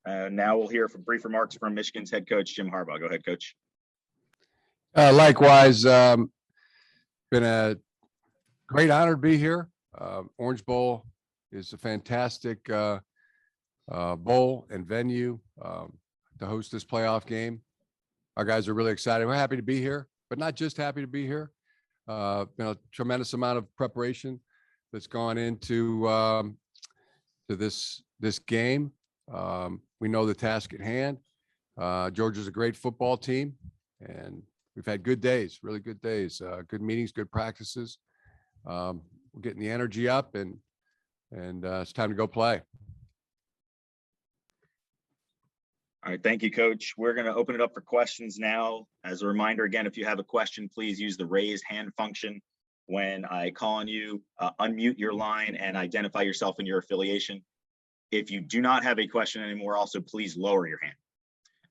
Now we'll hear from brief remarks from Michigan's head coach, Jim Harbaugh. Go ahead, Coach. Likewise, been a great honor to be here. Orange Bowl is a fantastic bowl and venue to host this playoff game. Our guys are really excited. We're happy to be here, but not just happy to be here. Been a tremendous amount of preparation that's gone into to this game. We know the task at hand. Georgia's a great football team, and we've had good days, really good days, good meetings, good practices. We're getting the energy up, and it's time to go play. All right, thank you, Coach. We're going to open it up for questions now. As a reminder, again, if you have a question, please use the raise hand function. When I call on you, unmute your line and identify yourself and your affiliation. If you do not have a question anymore, also please lower your hand.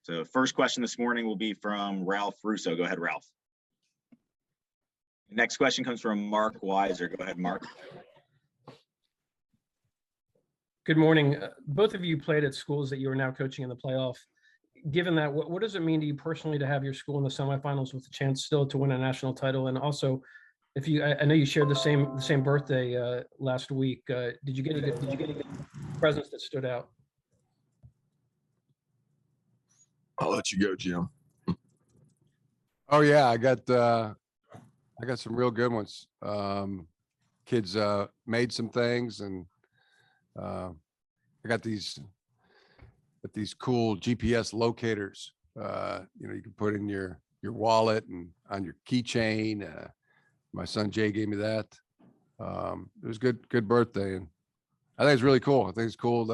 So first question this morning will be from Ralph Russo. Go ahead, Ralph. Next question comes from Mark Weiser. Go ahead, Mark. Good morning. Both of you played at schools that you are now coaching in the playoff. Given that, what does it mean to you personally to have your school in the semifinals with a chance still to win a national title? And also, if you, I know you shared the same birthday last week. Did you get any presents that stood out? I'll let you go, Jim. Oh yeah, I got some real good ones. Kids made some things, and I got these cool GPS locators. You can put in your wallet and on your keychain. My son Jay gave me that. It was good birthday, and I think it's really cool. I think it's cool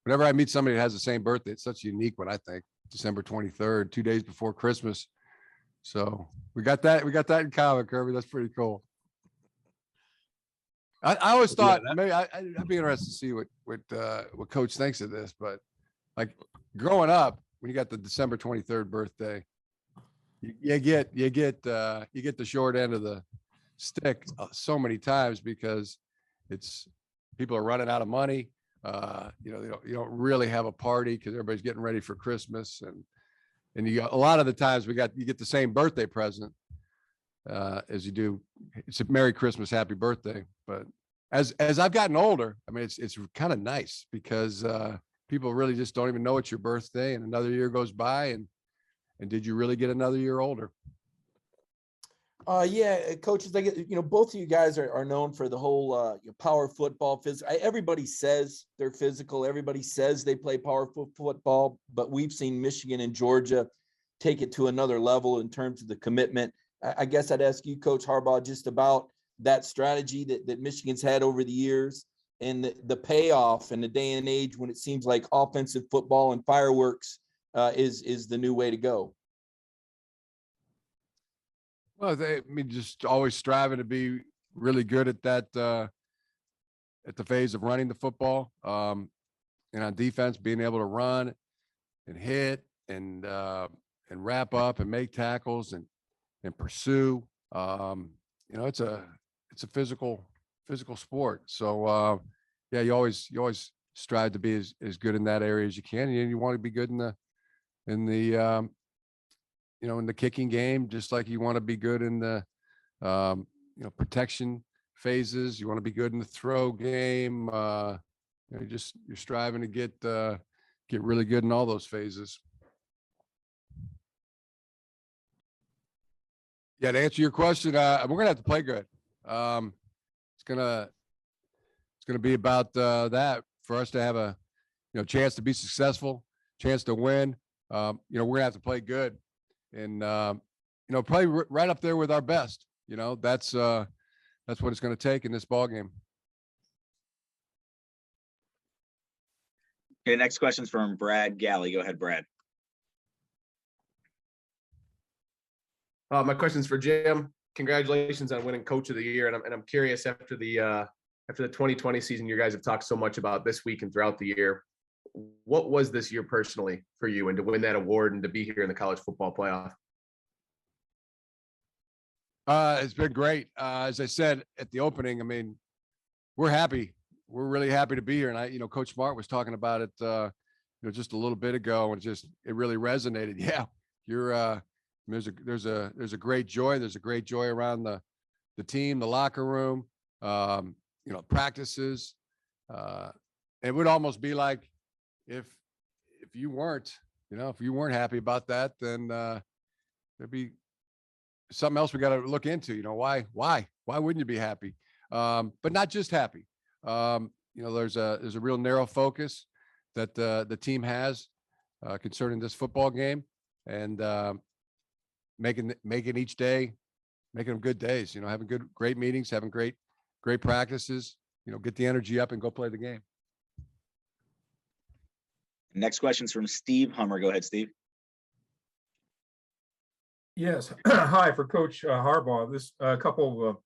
whenever I meet somebody that has the same birthday. It's such a unique one. I think December 23rd, 2 days before Christmas. So we got that in common, Kirby. That's pretty cool. I always thought maybe I'd be interested to see what Coach thinks of this, but like growing up, when you got the December 23rd birthday, you get the short end of the stick so many times because people are running out of money. You don't really have a party because everybody's getting ready for Christmas, and you got a lot of the times you get the same birthday present as you do. It's a Merry Christmas, Happy Birthday. But as I've gotten older, I mean, it's kind of nice because people really just don't even know it's your birthday, and another year goes by, and did you really get another year older? Yeah, coaches, both of you guys are known for the whole power football. Everybody says they're physical. Everybody says they play power football, but we've seen Michigan and Georgia take it to another level in terms of the commitment. I guess I'd ask you, Coach Harbaugh, just about that strategy that Michigan's had over the years and the payoff in the day and age when it seems like offensive football and fireworks is the new way to go. Well, just always striving to be really good at that, at the phase of running the football, and on defense, being able to run and hit and wrap up and make tackles and pursue. It's a physical sport. So yeah, you always strive to be as good in that area as you can, and you want to be good in the in the kicking game, just like you want to be good in the, protection phases. You want to be good in the throw game. You're striving to get really good in all those phases. Yeah, to answer your question, we're gonna have to play good. It's gonna be about that for us to have a chance to be successful, chance to win. We're gonna have to play good. And probably right up there with our best. That's what it's going to take in this ball game. Okay, next question's from Brad Galley. Go ahead, Brad. My question's for Jim. Congratulations on winning Coach of the Year, and I'm curious after the 2020 season, you guys have talked so much about this week and throughout the year. What was this year personally for you, and to win that award and to be here in the college football playoff? It's been great. As I said at the opening, I mean, we're happy. We're really happy to be here. And Coach Smart was talking about it, just a little bit ago, and it really resonated. Yeah, there's a great joy. There's a great joy around the team, the locker room, practices. It would almost be like if you weren't, if you weren't happy about that, then there'd be something else we got to look into. Why wouldn't you be happy? But not just happy. There's a real narrow focus that the team has concerning this football game, and making each day, making them good days. Having great meetings, having great practices. Get the energy up and go play the game. Next question's from Steve Hummer. Go ahead, Steve. Yes. Hi, for Coach Harbaugh. This a couple of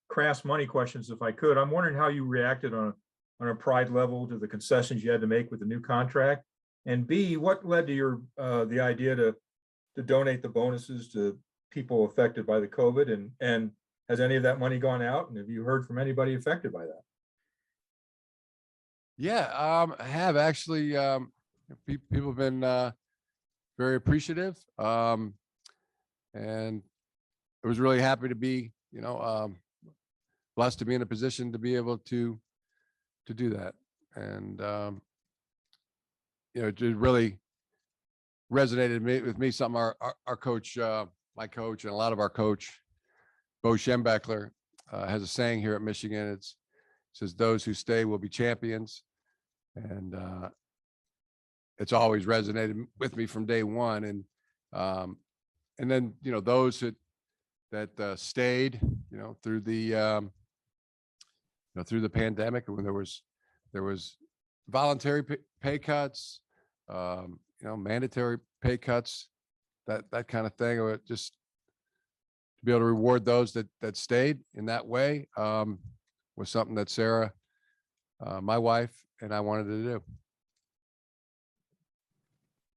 crass money questions, if I could. I'm wondering how you reacted on a pride level to the concessions you had to make with the new contract, and B, what led to your the idea to donate the bonuses to people affected by the COVID, and has any of that money gone out, and have you heard from anybody affected by that? Yeah, I have actually. People have been very appreciative, and I was really happy to be, blessed to be in a position to be able to do that. And it really resonated with me. Something our coach, my coach, and a lot of our coach, Bo Schembechler, has a saying here at Michigan. It says, "Those who stay will be champions," and it's always resonated with me from day one. And then those that stayed, through the through the pandemic, when there was voluntary pay cuts, mandatory pay cuts, that kind of thing, or just to be able to reward those that stayed in that way, was something that Sarah, my wife, and I wanted to do.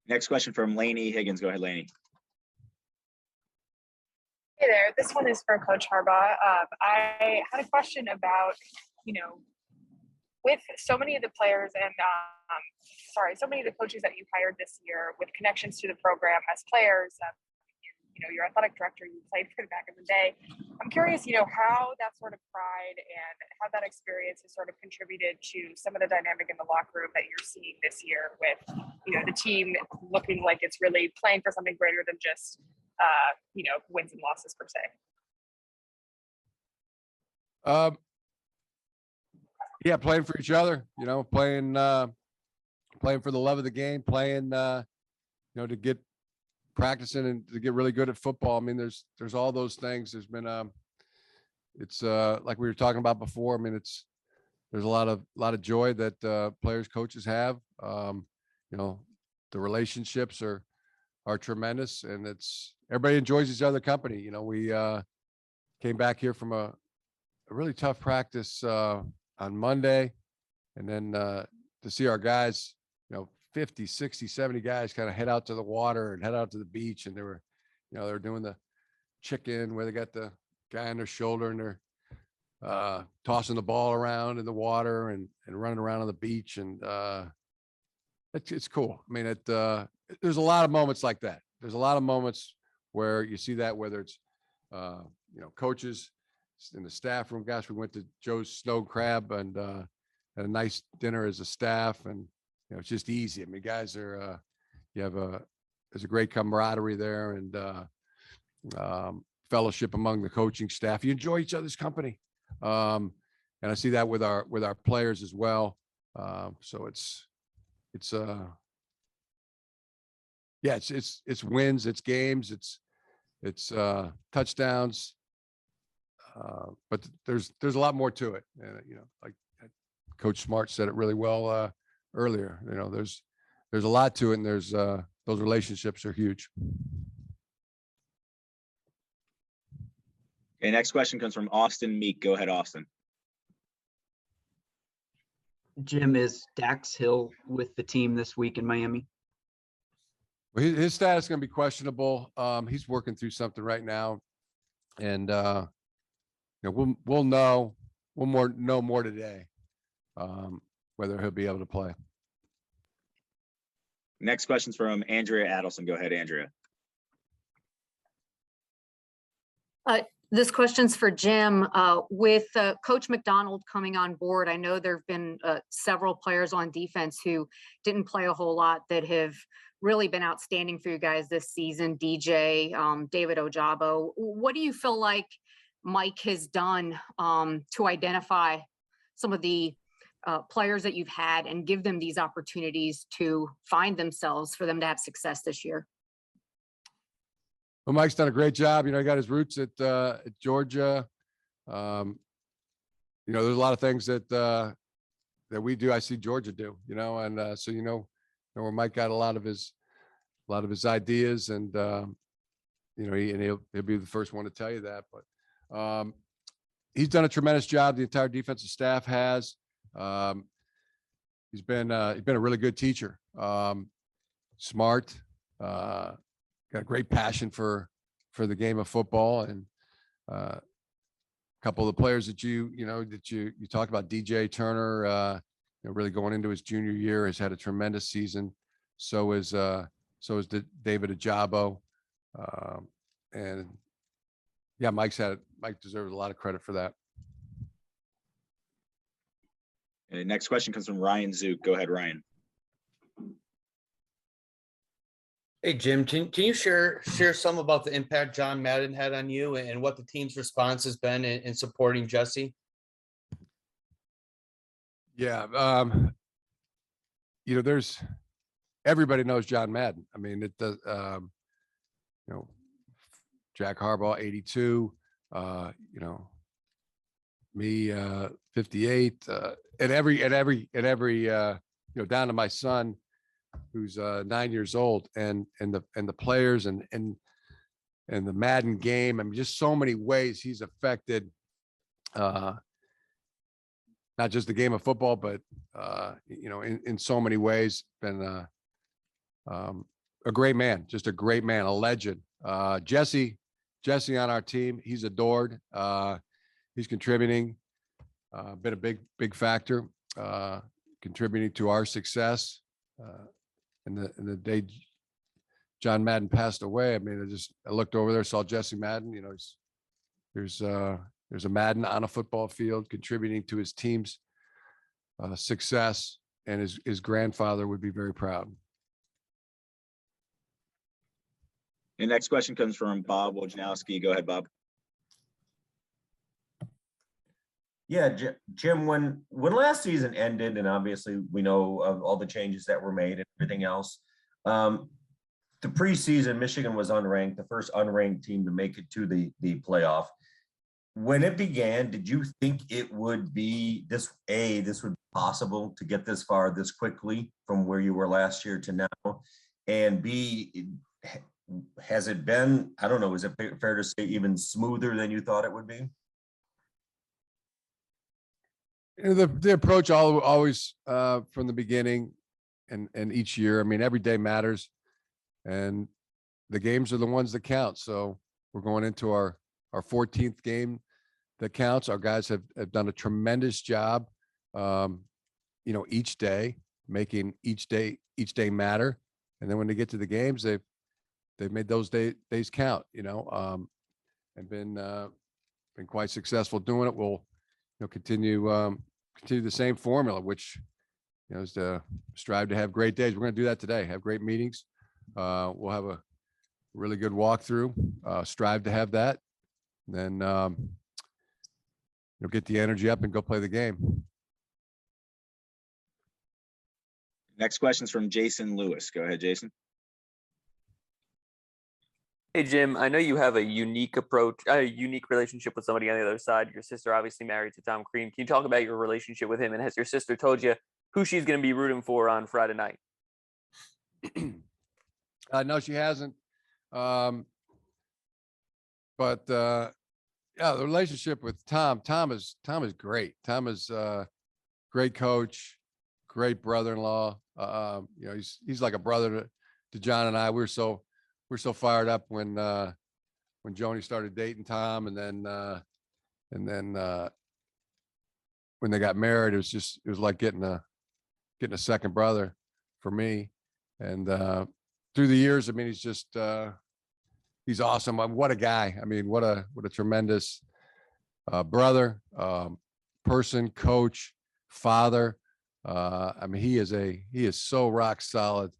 Next question from Lainey Higgins. Go ahead, Lainey. Hey there, this one is for Coach Harbaugh. I had a question about, with so many of the players and, so many of the coaches that you hired this year with connections to the program as players, your athletic director, you played for back in the day. I'm curious, how that sort of pride and how that experience has sort of contributed to some of the dynamic in the locker room that you're seeing this year with, the team looking like it's really playing for something greater than just, wins and losses per se. Yeah, playing for each other, playing for the love of the game, playing, to get practicing and to get really good at football. I mean, there's all those things. There's been, it's like we were talking about before. I mean, there's a lot of joy that players, coaches have. The relationships are tremendous, and everybody enjoys each other company. We came back here from a really tough practice on Monday, and then to see our guys, 50, 60, 70 guys kind of head out to the water and head out to the beach, and they were doing the chicken where they got the guy on their shoulder and they're tossing the ball around in the water and running around on the beach, and it's cool. I mean, there's a lot of moments like that. There's a lot of moments where you see that, whether it's coaches in the staff room. Gosh, we went to Joe's Snow Crab and had a nice dinner as a staff, and it's just easy. I mean, guys are there's a great camaraderie there, and fellowship among the coaching staff. You enjoy each other's company, and I see that with our players as well. So it's wins, it's games, it's touchdowns, but there's a lot more to it. And like Coach Smart said it really well earlier. There's a lot to it, and there's those relationships are huge. Okay, next question comes from Austin Meek. Go ahead, Austin. Jim, is Dax Hill with the team this week in Miami? Well, his status is going to be questionable. He's working through something right now, and we'll know more today, whether he'll be able to play. Next question's from Andrea Adelson. Go ahead, Andrea. This question's for Jim. With Coach McDonald coming on board, I know there have been several players on defense who didn't play a whole lot that have really been outstanding for you guys this season. DJ, David Ojabo. What do you feel like Mike has done to identify some of the players that you've had and give them these opportunities to find themselves for them to have success this year? Well, Mike's done a great job. You know, he got his roots at Georgia. You know, there's a lot of things that that we do. I see Georgia do. You know, and so you know where Mike got a lot of his ideas, and you know, he'll be the first one to tell you that. But he's done a tremendous job. The entire defensive staff has. He's been a really good teacher. Smart. Got a great passion for the game of football, and a couple of the players that you talk about, DJ Turner, you know, really going into his junior year, has had a tremendous season. So is David Ojabo, and yeah, Mike deserves a lot of credit for that. And next question comes from Ryan Zook. Go ahead, Ryan. Hey, Jim, can you share some about the impact John Madden had on you and what the team's response has been in supporting Jesse? Yeah. You know, everybody knows John Madden. I mean, it does, you know, Jack Harbaugh, 82, you know, me, 58, and every, you know, down to my son, who's 9 years old, and the players and the Madden game. I mean, just so many ways he's affected not just the game of football, but you know, in so many ways. Been a great man, just a great man, a legend. Jesse on our team, he's adored. He's contributing, been a big factor, contributing to our success. And the day John Madden passed away, I mean, I looked over there, saw Jesse Madden. You know, there's a Madden on a football field contributing to his team's success, and his grandfather would be very proud. The next question comes from Bob Wojnowski. Go ahead, Bob. Yeah, Jim, when last season ended, and obviously we know of all the changes that were made and everything else, the preseason, Michigan was unranked, the first unranked team to make it to the playoff. When it began, did you think it would be this would be possible to get this far this quickly from where you were last year to now? And B, has it been, I don't know, is it fair to say even smoother than you thought it would be? You know, the approach always from the beginning and each year, I mean, every day matters, and the games are the ones that count. So we're going into our 14th game that counts. Our guys have done a tremendous job, you know, each day, making each day matter. And then when they get to the games, they've made those days count, you know, and been quite successful doing it. We'll, you know, continue the same formula, which, you know, is to strive to have great days. We're going to do that today. Have great meetings. We'll have a really good walkthrough. Strive to have that. Then, you know, get the energy up and go play the game. Next question's from Jason Lewis. Go ahead, Jason. Hey, Jim, I know you have a unique approach, a unique relationship with somebody on the other side. Your sister obviously married to Tom Crean. Can you talk about your relationship with him? And has your sister told you who she's going to be rooting for on Friday night? No, she hasn't. But yeah, the relationship with Tom is great. Tom is great coach, great brother-in-law. You know, he's like a brother to John and I. We're so fired up when Joni started dating Tom, and then when they got married, it was like getting a second brother for me. And through the years, I mean, he's just he's awesome. What a guy. I mean, what a tremendous brother, person, coach, father. I mean, he is so rock solid.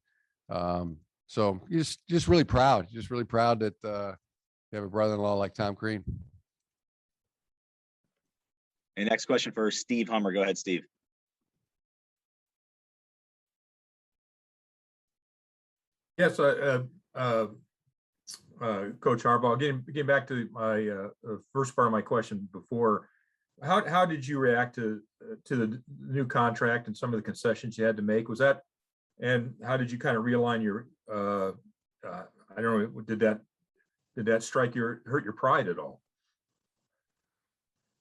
So just really proud, that you have a brother-in-law like Tom Crean. And next question for Steve Hummer. Go ahead, Steve. Yes, Coach Harbaugh, getting back to my first part of my question before, how did you react to the new contract and some of the concessions you had to make? Was that, and how did you kind of realign your I don't know, did that hurt your pride at all?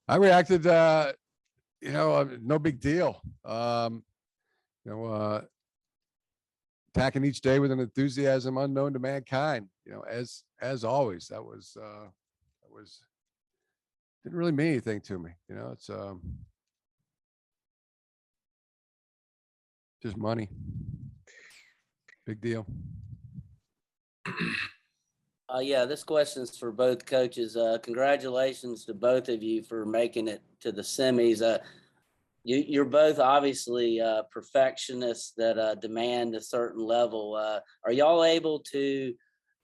I reacted, no big deal. Attacking each day with an enthusiasm unknown to mankind, as always. That was didn't really mean anything to me. It's just money. Big deal. Yeah, this question is for both coaches. Congratulations to both of you for making it to the semis. You're both obviously perfectionists that demand a certain level. Are y'all able to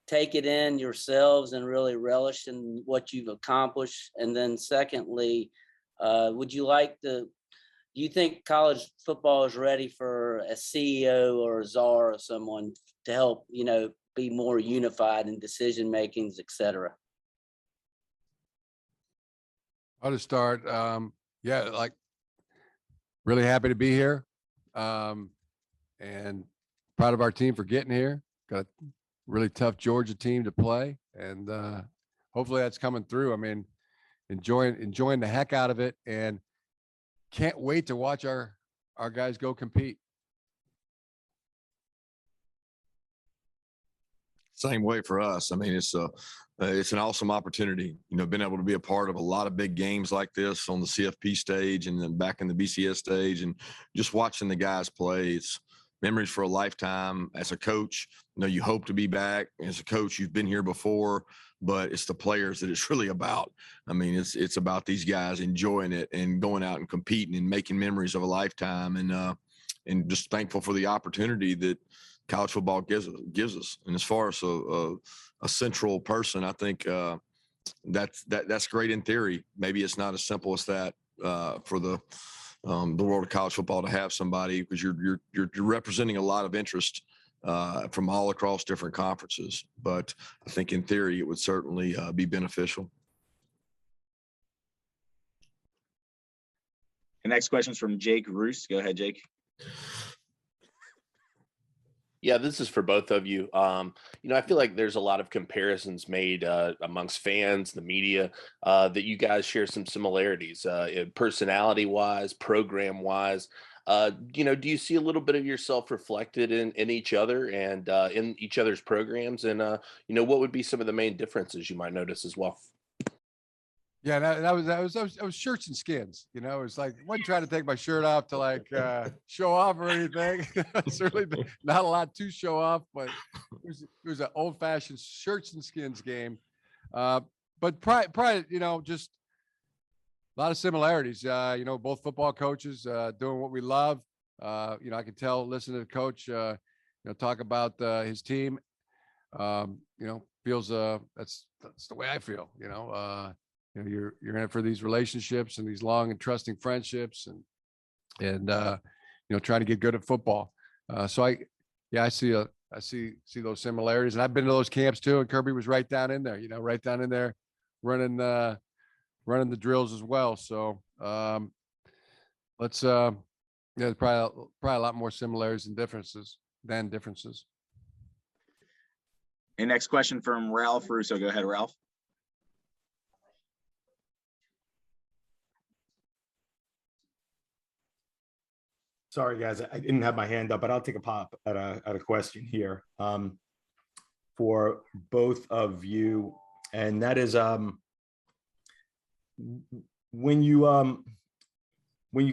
take it in yourselves and really relish in what you've accomplished? And then secondly, do you think college football is ready for a CEO or a czar or someone to help, be more unified in decision makings, et cetera? I'll just start. Really happy to be here. And proud of our team for getting here. Got a really tough Georgia team to play. And hopefully that's coming through. I mean, enjoying the heck out of it, and can't wait to watch our guys go compete. Same way for us. I mean, it's an awesome opportunity, being able to be a part of a lot of big games like this on the CFP stage and then back in the BCS stage, and just watching the guys play. It's memories for a lifetime. As a coach, you hope to be back. As a coach, you've been here before, but it's the players that it's really about. I mean, it's about these guys enjoying it and going out and competing and making memories of a lifetime, and just thankful for the opportunity that college football gives us. And as far as a central person, I think that's great in theory. Maybe it's not as simple as that for the world of college football to have somebody, because you're representing a lot of interest from all across different conferences. But I think in theory it would certainly be beneficial. The next question is from Jake Roos. Go ahead, Jake. Yeah, this is for both of you. I feel like there's a lot of comparisons made amongst fans, the media, that you guys share some similarities, personality-wise, program-wise. Do you see a little bit of yourself reflected in each other and in each other's programs? And, what would be some of the main differences you might notice as well? Yeah, that was shirts and skins. It was like, I wasn't trying to take my shirt off to show off or anything. Certainly not a lot to show off, but it was an old fashioned shirts and skins game. But probably, just a lot of similarities. Both football coaches doing what we love. I can tell, listening to the coach, talk about his team. Feels that's the way I feel. You're in it for these relationships and these long and trusting friendships, and trying to get good at football. So I see those similarities, and I've been to those camps too. And Kirby was right down in there, running the drills as well. So there's probably a lot more similarities than differences. And next question from Ralph Russo. Go ahead, Ralph. Sorry, guys, I didn't have my hand up, but I'll take a pop at a question here for both of you, and that is when you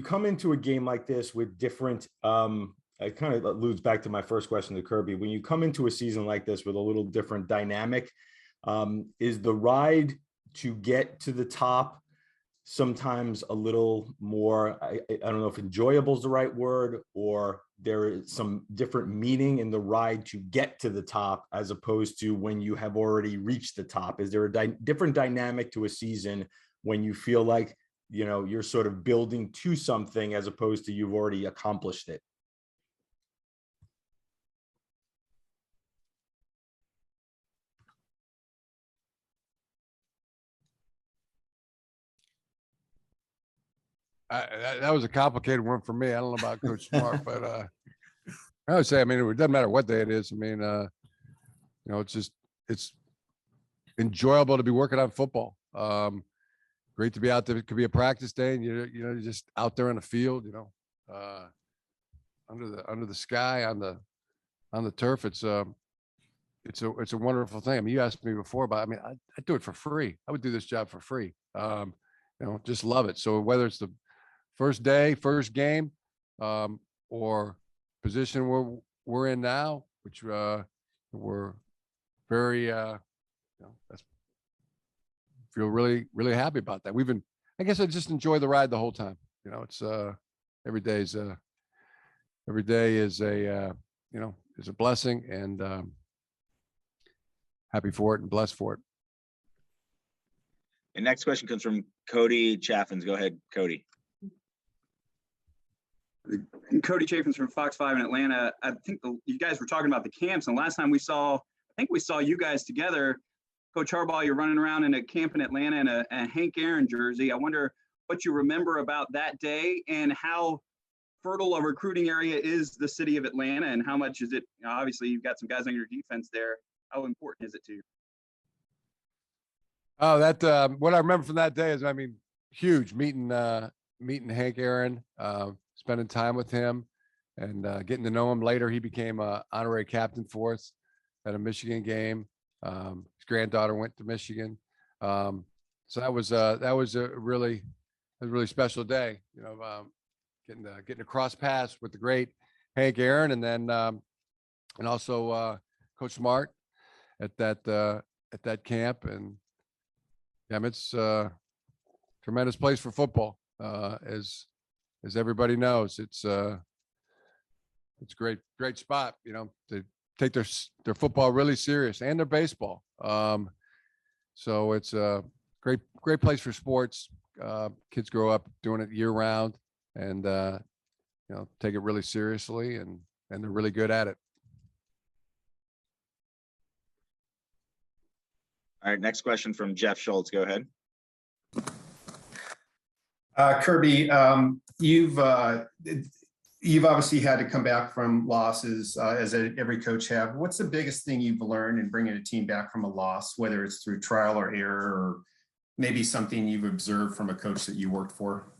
come into a game like this with different it kind of alludes back to my first question to Kirby. When you come into a season like this with a little different dynamic, is the ride to get to the top sometimes a little more, I don't know if enjoyable is the right word, or there is some different meaning in the ride to get to the top as opposed to when you have already reached the top? Is there a different dynamic to a season when you feel like, you know, you're sort of building to something as opposed to you've already accomplished it? That was a complicated one for me. I don't know about Coach Smart, but I would say, I mean, it doesn't matter what day it is. I mean, you know, it's enjoyable to be working on football. Great to be out there. It could be a practice day, and you're just out there in the field, you know, under the sky on the turf. It's a wonderful thing. I mean, you asked me before about, I mean, I do it for free. I would do this job for free. You know, just love it. So whether it's the first day, first game, or position we're in now, which we're very, you know, feel really, really happy about that. I guess I just enjoy the ride the whole time. You know, it's every day is a, you know, is a blessing, and happy for it and blessed for it. And next question comes from Cody Chaffins. Go ahead, Cody. Cody Chaffins from Fox 5 in Atlanta. I think you guys were talking about the camps, and last time I think we saw you guys together. Coach Harbaugh, you're running around in a camp in Atlanta in a Hank Aaron jersey. I wonder what you remember about that day and how fertile a recruiting area is the city of Atlanta, and how much is it? Obviously, you've got some guys on your defense there. How important is it to you? Oh, that what I remember from that day is, I mean, huge meeting Hank Aaron, spending time with him, and getting to know him. Later, he became a honorary captain for us at a Michigan game. His granddaughter went to Michigan, so that was a really special day. You know, getting to cross paths with the great Hank Aaron, and then and also Coach Smart at that camp. And yeah, I mean, it's a tremendous place for football, as everybody knows. It's a great spot, you know, to take their football really serious, and their baseball. So it's a great place for sports. Kids grow up doing it year round, and you know, take it really seriously, and they're really good at it. All right, next question from Jeff Schultz. Go ahead. Kirby, you've obviously had to come back from losses, as every coach have. What's the biggest thing you've learned in bringing a team back from a loss, whether it's through trial or error, or maybe something you've observed from a coach that you worked for?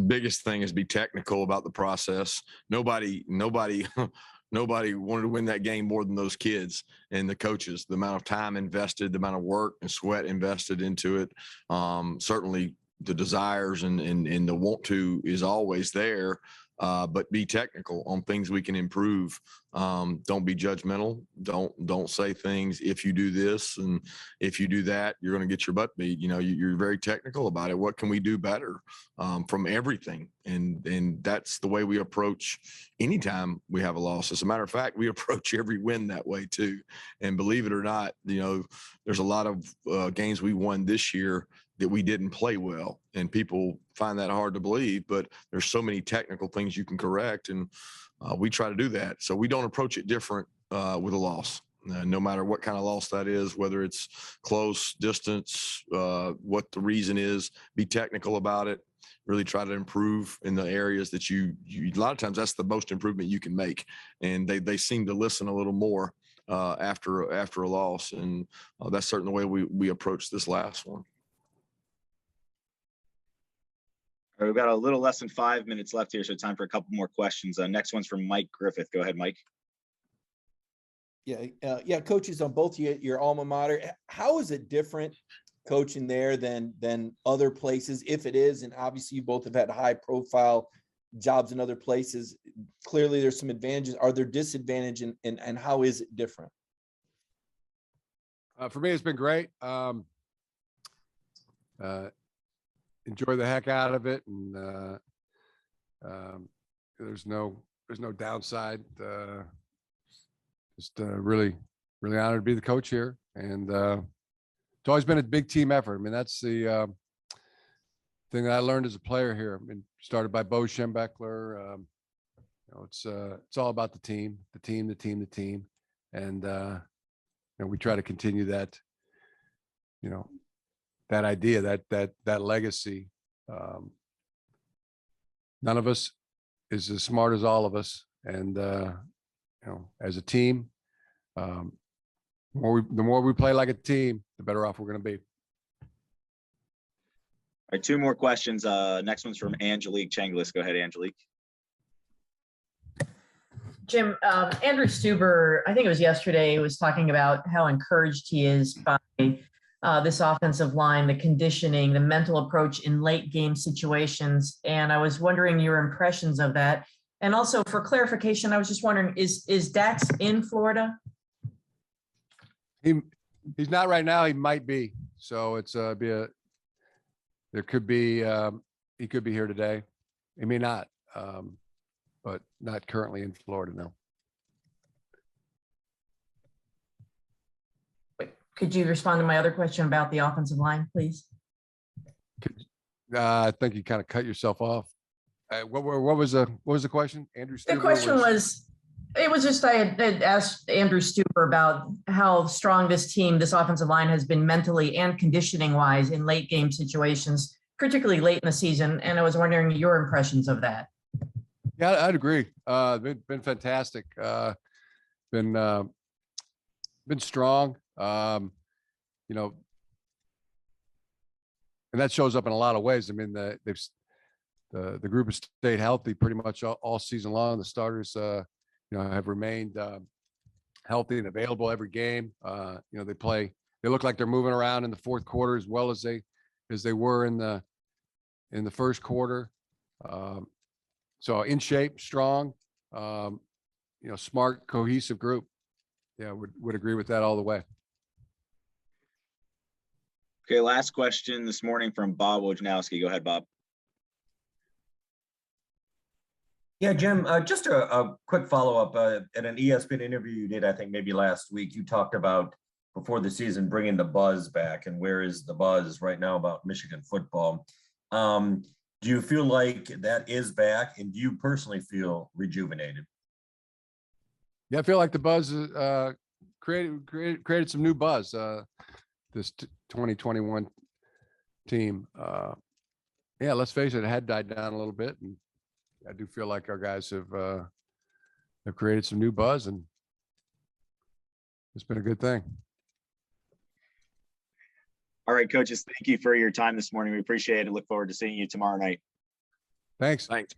Biggest thing is be technical about the process. Nobody wanted to win that game more than those kids and the coaches. The amount of time invested, the amount of work and sweat invested into it. Certainly the desires and the want to is always there, but be technical on things we can improve. Don't be judgmental. Don't say things, if you do this and if you do that, you're going to get your butt beat. You know, you're very technical about it. What can we do better from everything? And that's the way we approach anytime we have a loss. As a matter of fact, we approach every win that way too. And believe it or not, you know, there's a lot of games we won this year that we didn't play well, and people find that hard to believe, but there's so many technical things you can correct, and we try to do that. So we don't approach it different with a loss, no matter what kind of loss that is, whether it's close, distance, what the reason is. Be technical about it. Really try to improve in the areas that you a lot of times that's the most improvement you can make, and they seem to listen a little more after a loss, and that's certainly the way we approach this last one. All right, we've got a little less than 5 minutes left here, so time for a couple more questions. Next one's from Mike Griffith. Go ahead, Mike. Yeah, coaches on both your alma mater. How is it different coaching there than other places, if it is? And obviously, you both have had high profile jobs in other places. Clearly there's some advantages. Are there disadvantages, and how is it different? For me, it's been great. Enjoy the heck out of it, and there's no downside. Just really honored to be the coach here, and it's always been a big team effort. I mean, that's the thing that I learned as a player here. I mean, started by Bo Schembechler. It's all about the team, and we try to continue that. That idea, that legacy. None of us is as smart as all of us, and as a team, the more we play like a team, the better off we're going to be. All right, two more questions. Next one's from Angelique Changlis. Go ahead, Angelique. Jim, Andrew Stuber, I think it was yesterday, was talking about how encouraged he is by this offensive line, the conditioning, the mental approach in late game situations. And I was wondering your impressions of that. And also for clarification, I was just wondering, is Dax in Florida? He's not right now. He might be. So it's he could be here today. He may not, but not currently in Florida, no. Could you respond to my other question about the offensive line, please? I think you kind of cut yourself off. What was the question, Andrew? The question was, it was just, I had asked Andrew Stuber about how strong this offensive line has been mentally and conditioning wise in late game situations, particularly late in the season. And I was wondering your impressions of that. Yeah, I'd agree. Been fantastic. Been strong. And that shows up in a lot of ways. I mean, the group has stayed healthy pretty much all season long. The starters, have remained healthy and available every game. They look like they're moving around in the fourth quarter as well as they were in the first quarter. So in shape, strong, smart, cohesive group. Yeah, would agree with that all the way. Okay, last question this morning from Bob Wojnowski. Go ahead, Bob. Yeah, Jim, just a quick follow-up. At an ESPN interview you did, I think maybe last week, you talked about before the season bringing the buzz back, and where is the buzz right now about Michigan football? Do you feel like that is back, and do you personally feel rejuvenated? Yeah, I feel like the buzz created some new buzz. This 2021 team. Yeah, let's face it had died down a little bit, and I do feel like our guys have created some new buzz, and it's been a good thing. All right, coaches, thank you for your time this morning. We appreciate it. Look forward to seeing you tomorrow night. Thanks. Thanks.